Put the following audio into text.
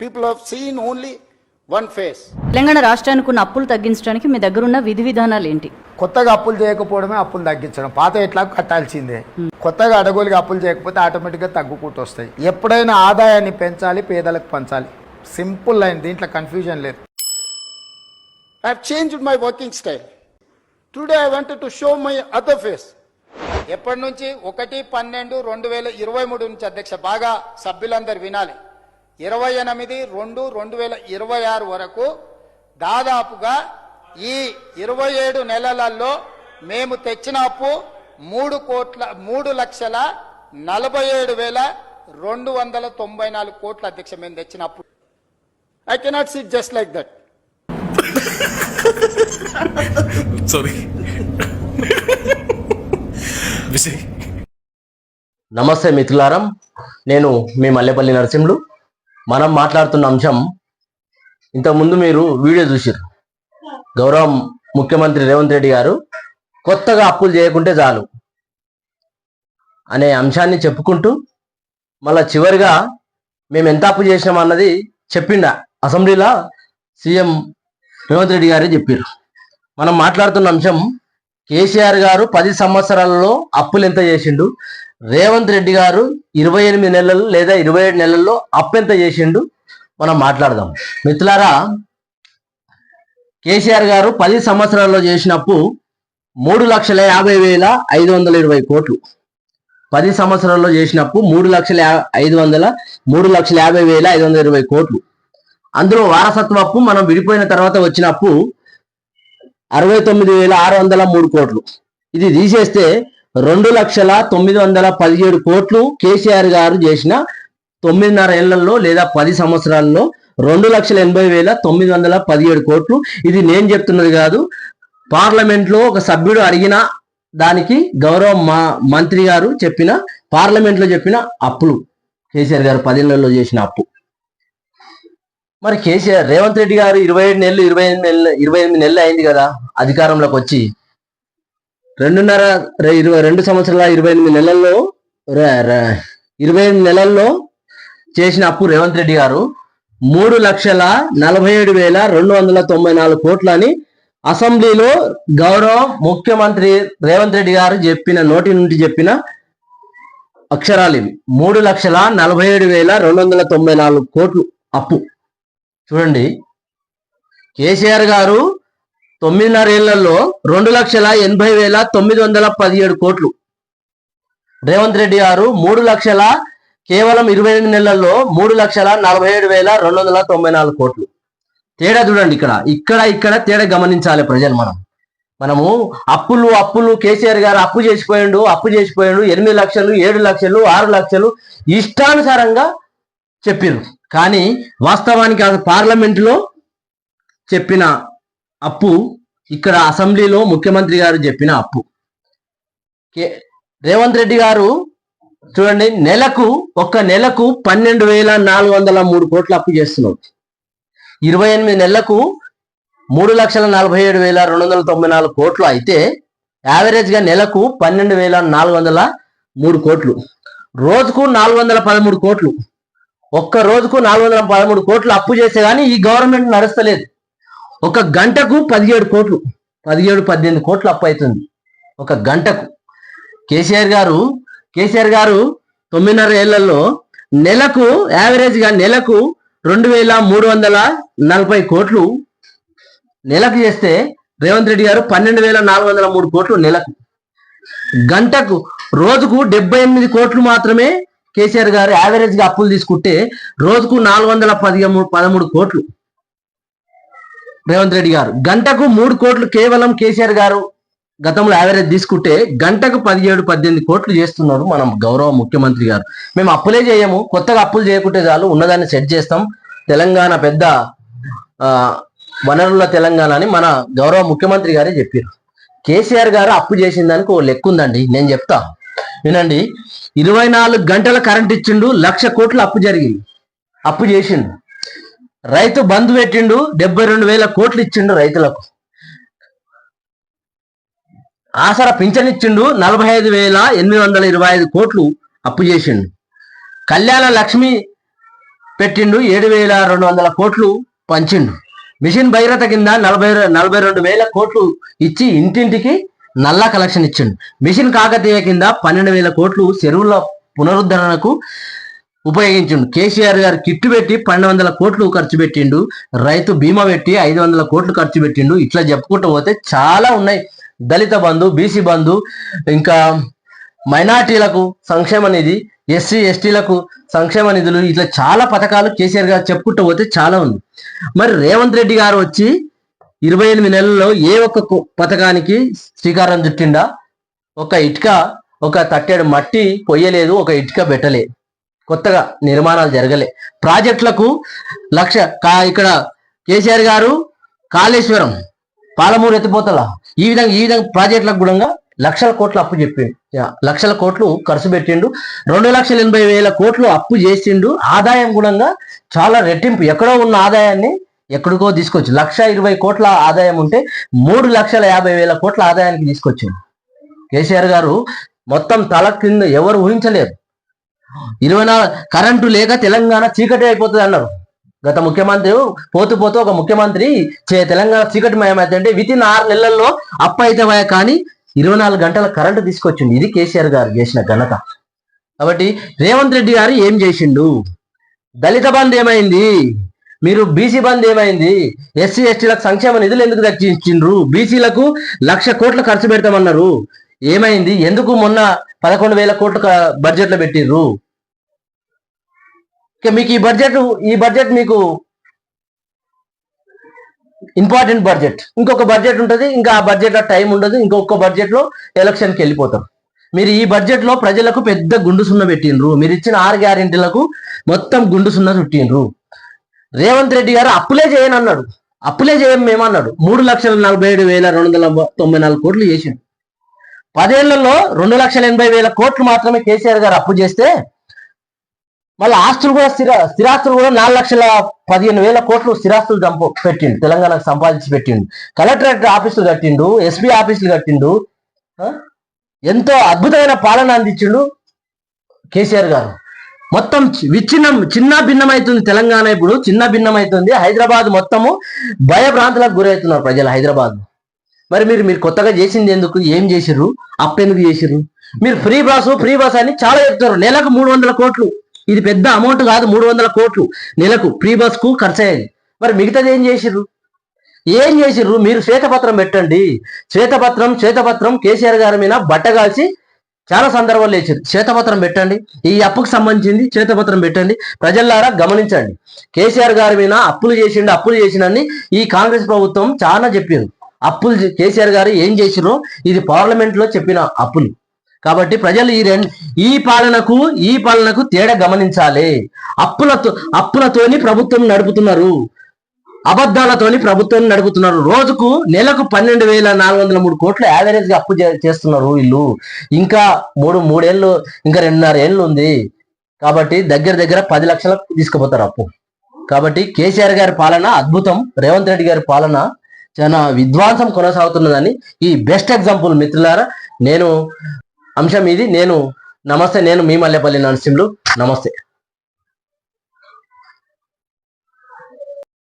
People have seen only one face. Telangana రాష్ట్రానికి ఉన్న అప్పులు తగ్గించడానికి మీ దగ్గర ఉన్న విధి విధానాలు ఏంటి? కొత్తగా అప్పులు చేయకపోవడమే అప్పులు తగ్గించడం. పాత ఎట్లా కట్టాల్సిందే. కొత్తగా అడగోలుగా అప్పులు చేయకపోతే ఆటోమేటిక్గా తగ్గుకుంటూ వస్తాయి. ఎప్పుడైనా ఆదాయాన్ని పెంచాలి, పేదలకు పంచాలి. సింపుల్ లైన్, దీంట్లో కన్ఫ్యూజన్ లేదు. I have changed my working style. Today I wanted to show my other face. ఎప్పటి నుంచి 1/12/2023 నుంచి అధ్యక్ష బాగా సభ్యులందరూ వినాలి. 28/2/2026 వరకు దాదాపుగా ఈ 27 నెలలలో మేము తెచ్చిన అప్పు 3,47,294 కోట్ల అధ్యక్ష మేము తెచ్చిన అప్పు. I cannot SIT just like that. Sorry. నమస్తే మిత్రులారం, నేను మీ మల్లెపల్లి నరసింహుడు. మనం మాట్లాడుతున్న అంశం ఇంతకుముందు మీరు వీడియో చూసారు. గౌరవ ముఖ్యమంత్రి రేవంత్ రెడ్డి గారు కొత్తగా అప్పులు చేయకుంటే చాలు అనే అంశాన్ని చెప్పుకుంటూ మళ్ళా చివరిగా మేము ఎంత అప్పు చేసినాం అన్నది చెప్పిండ అసెంబ్లీలో సీఎం రేవంత్ రెడ్డి గారే చెప్పారు. మనం మాట్లాడుతున్న అంశం కేసీఆర్ గారు 10 సంవత్సరాలలో అప్పులు ఎంత చేసిండు, రేవంత్ రెడ్డి గారు 28 నెలలు లేదా 27 నెలల్లో అప్పు ఎంత చేసిండు మనం మాట్లాడదాం. మిత్రులారా, కేసీఆర్ గారు 10 సంవత్సరాల్లో చేసిన అప్పు 3,50,520 కోట్లు. 10 సంవత్సరాల్లో చేసిన అప్పు 3,50,520 కోట్లు. అందులో వారసత్వ అప్పు మనం విడిపోయిన తర్వాత వచ్చిన అప్పు 69,603 కోట్లు. ఇది తీసేస్తే 2,09,17 కోట్లు కేసీఆర్ గారు చేసిన 9.5 ఏళ్లలో లేదా 10 సంవత్సరాల్లో 2,80,917 కోట్లు. ఇది నేను చెప్తున్నది కాదు, పార్లమెంట్లో ఒక సభ్యుడు అడిగిన దానికి గౌరవ మంత్రి గారు చెప్పిన, పార్లమెంట్లో చెప్పిన అప్పులు కేసీఆర్ గారు 10 ఏళ్లలో చేసిన అప్పు. మరి కేసీఆర్ రేవంత్ రెడ్డి గారు 27 నెలలు 28 నెలలు అయింది కదా అధికారంలోకి వచ్చి. 2 సంవత్సరాల 28 నెలల్లో 28 నెలల్లో చేసిన అప్పు రేవంత్ రెడ్డి గారు 3,47,294 కోట్లు అని అసెంబ్లీలో గౌరవ ముఖ్యమంత్రి రేవంత్ రెడ్డి గారు చెప్పిన నోటి నుండి చెప్పిన అక్షరాలు ఇవి. 3,47,294 కోట్లు అప్పు. చూడండి, కేసీఆర్ గారు 9.5 ఏళ్లలో 2,80,917 కోట్లు, రేవంత్ రెడ్డి గారు కేవలం 28 నెలల్లో 3,47,294 కోట్లు. తేడా చూడండి. ఇక్కడ తేడా గమనించాలి ప్రజలు. మనము అప్పులు కేసీఆర్ గారు అప్పు చేసిపోయాడు 8 లక్షలు 7 లక్షలు 6 లక్షలు ఇష్టానుసారంగా చెప్పారు. కానీ వాస్తవానికి పార్లమెంటులో చెప్పిన అప్పు, ఇక్కడ అసెంబ్లీలో ముఖ్యమంత్రి గారు చెప్పిన అప్పు. రేవంత్ రెడ్డి గారు చూడండి, ఒక్క నెలకు 12,403 కోట్లు అప్పు చేస్తున్నారు. 28 నెలలకు 3,47,294 కోట్లు అయితే యావరేజ్ గా నెలకు 12,403 కోట్లు. రోజుకు 413 కోట్లు. ఒక్క రోజుకు 413 కోట్లు అప్పు చేసే కానీ ఈ గవర్నమెంట్ నడుస్తలేదు. ఒక గంటకు 17 కోట్లు, 17-18 కోట్లు అప్పు అవుతుంది ఒక గంటకు. కేసీఆర్ గారు 9.5 ఏళ్లలో నెలకు యావరేజ్ గా నెలకు 2,340 కోట్లు నెలకు చేస్తే రేవంత్ రెడ్డి గారు 12,403 కోట్లు నెలకు. గంటకు రోజుకు 78 కోట్లు మాత్రమే కేసీఆర్ గారు యావరేజ్ గా అప్పులు తీసుకుంటే రోజుకు 413 కోట్లు రేవంత్ రెడ్డి గారు. గంటకు 3 కోట్లు కేవలం కేసీఆర్ గారు గతంలో యావరేజ్ తీసుకుంటే గంటకు 17-18 కోట్లు చేస్తున్నారు మనం గౌరవ ముఖ్యమంత్రి గారు. మేము అప్పులే చేయము, కొత్తగా అప్పులు చేయకుంటే చాలు, ఉన్నదాన్ని సెట్ చేస్తాం, తెలంగాణ పెద్ద వనరుల తెలంగాణ అని మన గౌరవ ముఖ్యమంత్రి గారే చెప్పారు. కేసీఆర్ గారు అప్పు చేసిన దానికి ఓ లెక్క ఉందండి, నేను చెప్తా వినండి. 24 గంటల కరెంట్ ఇచ్చిండు, 1,00,000 కోట్లు అప్పు చేసిండు. రైతు బంధు పెట్టిండు, 72,000 కోట్లు ఇచ్చిండు రైతులకు. ఆసరా పింఛన్ ఇచ్చిండు, 45,825 కోట్లు అప్పు చేసిండు. కళ్యాణ లక్ష్మి పెట్టిండు, 7,200 కోట్లు పంచిండు. మిషన్ భగీరథ కింద 42,000 కోట్లు ఇచ్చి ఇంటింటికి నల్లా కలెక్షన్ ఇచ్చిండు. మిషన్ కాకతీయ కింద 12,000 కోట్లు చెరువుల పునరుద్ధరణకు ఉపయోగించిండు. కేసీఆర్ గారు కిట్టు పెట్టి 1,200 కోట్లు ఖర్చు పెట్టిండు. రైతు బీమా పెట్టి 500 కోట్లు ఖర్చు పెట్టిండు. ఇట్లా చెప్పుకుంటూ పోతే చాలా ఉన్నాయి. దళిత బంధు, బీసీ బంధు, ఇంకా మైనార్టీలకు సంక్షేమ నిధి, ఎస్సీ ఎస్టీలకు సంక్షేమ నిధులు, ఇట్లా చాలా పథకాలు కేసీఆర్ గారు చెప్పుకుంటూ పోతే చాలా ఉంది. మరి రేవంత్ రెడ్డి గారు వచ్చి 28 నెలల్లో ఏ ఒక్క పథకానికి శ్రీకారం చుట్టిండా? ఒక ఇటుక, ఒక తట్టెడు మట్టి పొయ్యలేదు, ఒక ఇటుక పెట్టలేదు, కొత్తగా నిర్మాణాలు జరగలే. ప్రాజెక్టులకు ఇక్కడ కేసీఆర్ గారు కాళేశ్వరం, పాలమూరు ఎత్తిపోతల, ఈ విధంగా ప్రాజెక్టులకు కూడా లక్షల కోట్లు అప్పు చెప్పిండు, లక్షల కోట్లు ఖర్చు పెట్టిండు. 2,80,000 కోట్లు అప్పు చేసిండు. ఆదాయం కూడా చాలా రెట్టింపు, ఎక్కడో ఉన్న ఆదాయాన్ని ఎక్కడికో తీసుకొచ్చు. 1,20,000 కోట్ల ఆదాయం ఉంటే 3,50,000 కోట్ల ఆదాయానికి తీసుకొచ్చిండు కేసీఆర్ గారు. మొత్తం తల కింద ఎవరు ఊహించలేరు. 24 కరెంటు లేక తెలంగాణ చీకటి అయిపోతుంది అన్నారు గత ముఖ్యమంత్రి. పోతూ ఒక ముఖ్యమంత్రి తెలంగాణ చీకటి మయమైతే వితిన్ 6 నెలల్లో అప్పు అయితే కానీ 24 గంటల కరెంటు తీసుకొచ్చిండు. ఇది కేసీఆర్ గారు చేసిన ఘనత. కాబట్టి రేవంత్ రెడ్డి గారు ఏం చేసిండు? దళిత బంధు ఏమైంది? మీరు బీసీ బంధు ఏమైంది? ఎస్సీ ఎస్టీలకు సంక్షేమ నిధులు ఎందుకు దక్కించిండ్రు? బీసీలకు 1,00,000 కోట్లు ఖర్చు పెడతామన్నారు, ఏమైంది? ఎందుకు మొన్న 11,000 కోట్లు బడ్జెట్ లో పెట్టిర్రు? మీకు ఈ బడ్జెట్ మీకు ఇంపార్టెంట్ బడ్జెట్. ఇంకొక బడ్జెట్ ఉంటుంది, ఇంకా ఆ బడ్జెట్ లో టైం ఉండదు, ఇంకొక బడ్జెట్ లో ఎలక్షన్కి వెళ్ళిపోతారు. మీరు ఈ బడ్జెట్ లో ప్రజలకు పెద్ద గుండు సున్న పెట్టిండ్రు. మీరు ఇచ్చిన 6 గ్యారెంటీలకు మొత్తం గుండు సున్న చుట్టిండ్రు. రేవంత్ రెడ్డి గారు అప్పులే చేయను అన్నాడు, అప్పులే చేయం మేమన్నాడు. 3,47,294 కోట్లు చేసిండు. 10 ఏళ్లలో 2,80,000 కోట్లు మాత్రమే కేసీఆర్ గారు అప్పు చేస్తే, మళ్ళీ ఆస్తులు కూడా స్థిరాస్తులు కూడా 4,15,000 కోట్లు స్థిరాస్తులు పెట్టిండు, తెలంగాణకు సంపాదించి పెట్టిండు. కలెక్టరేట్ ఆఫీసులు కట్టిండు, ఎస్పీ ఆఫీసులు కట్టిండు. ఎంతో అద్భుతమైన పాలన అందించిండు కేసీఆర్ గారు. మొత్తం చిన్న భిన్నమైతుంది తెలంగాణ. ఇప్పుడు చిన్న భిన్నమైతుంది. హైదరాబాద్ మొత్తము భయభ్రాంతులకు గురవుతున్నారు ప్రజలు హైదరాబాద్. మరి మీరు కొత్తగా చేసింది ఎందుకు? ఏం చేసిర్రు? అప్పు ఎందుకు చేసిర్రు? మీరు ఫ్రీ బస్ అని చాలా చెప్తారు. నెలకు 300 కోట్లు, ఇది పెద్ద అమౌంట్ కాదు. 300 కోట్లు నెలకు ఫ్రీ బస్ కు ఖర్చు అయ్యేది. మరి మిగతాది ఏం చేసిర్రు? మీరు శ్వేతపత్రం పెట్టండి. శ్వేతపత్రం కేసీఆర్ గారి మీద బట్టగాల్చి చాలా సందర్భాలు లేచారు. శ్వేతపత్రం పెట్టండి, ఈ అప్పుకు సంబంధించింది శ్వేతపత్రం పెట్టండి. ప్రజలారా గమనించండి, కేసీఆర్ గారి మీద అప్పులు చేసిండని ఈ కాంగ్రెస్ ప్రభుత్వం చాలా చెప్పారు. కేసీఆర్ గారు ఏం చేసిరో ఇది పార్లమెంట్ లో చెప్పిన అప్పులు. కాబట్టి ప్రజలు ఈ పాలనకు తేడా గమనించాలి. అప్పులతోని ప్రభుత్వం నడుపుతున్నారు, అబద్ధాలతోని ప్రభుత్వం నడుపుతున్నారు. నెలకు 12,403 కోట్లు యావరేజ్ గా అప్పు చేస్తున్నారు వీళ్ళు. ఇంకా 3 ఏళ్ళు, ఇంకా 2.5 ఏళ్ళు ఉంది. కాబట్టి దగ్గర 10 లక్షలకు తీసుకుపోతారు అప్పు. కాబట్టి కేసీఆర్ గారి పాలన అద్భుతం, రేవంత్ రెడ్డి గారి పాలన చాలా విధ్వంసం కొనసాగుతున్నదని ఈ బెస్ట్ ఎగ్జాంపుల్. మిత్రులారా, అంశం ఇది. నమస్తే, నేను మీ మల్లెపల్లి నరసింహులు. నమస్తే.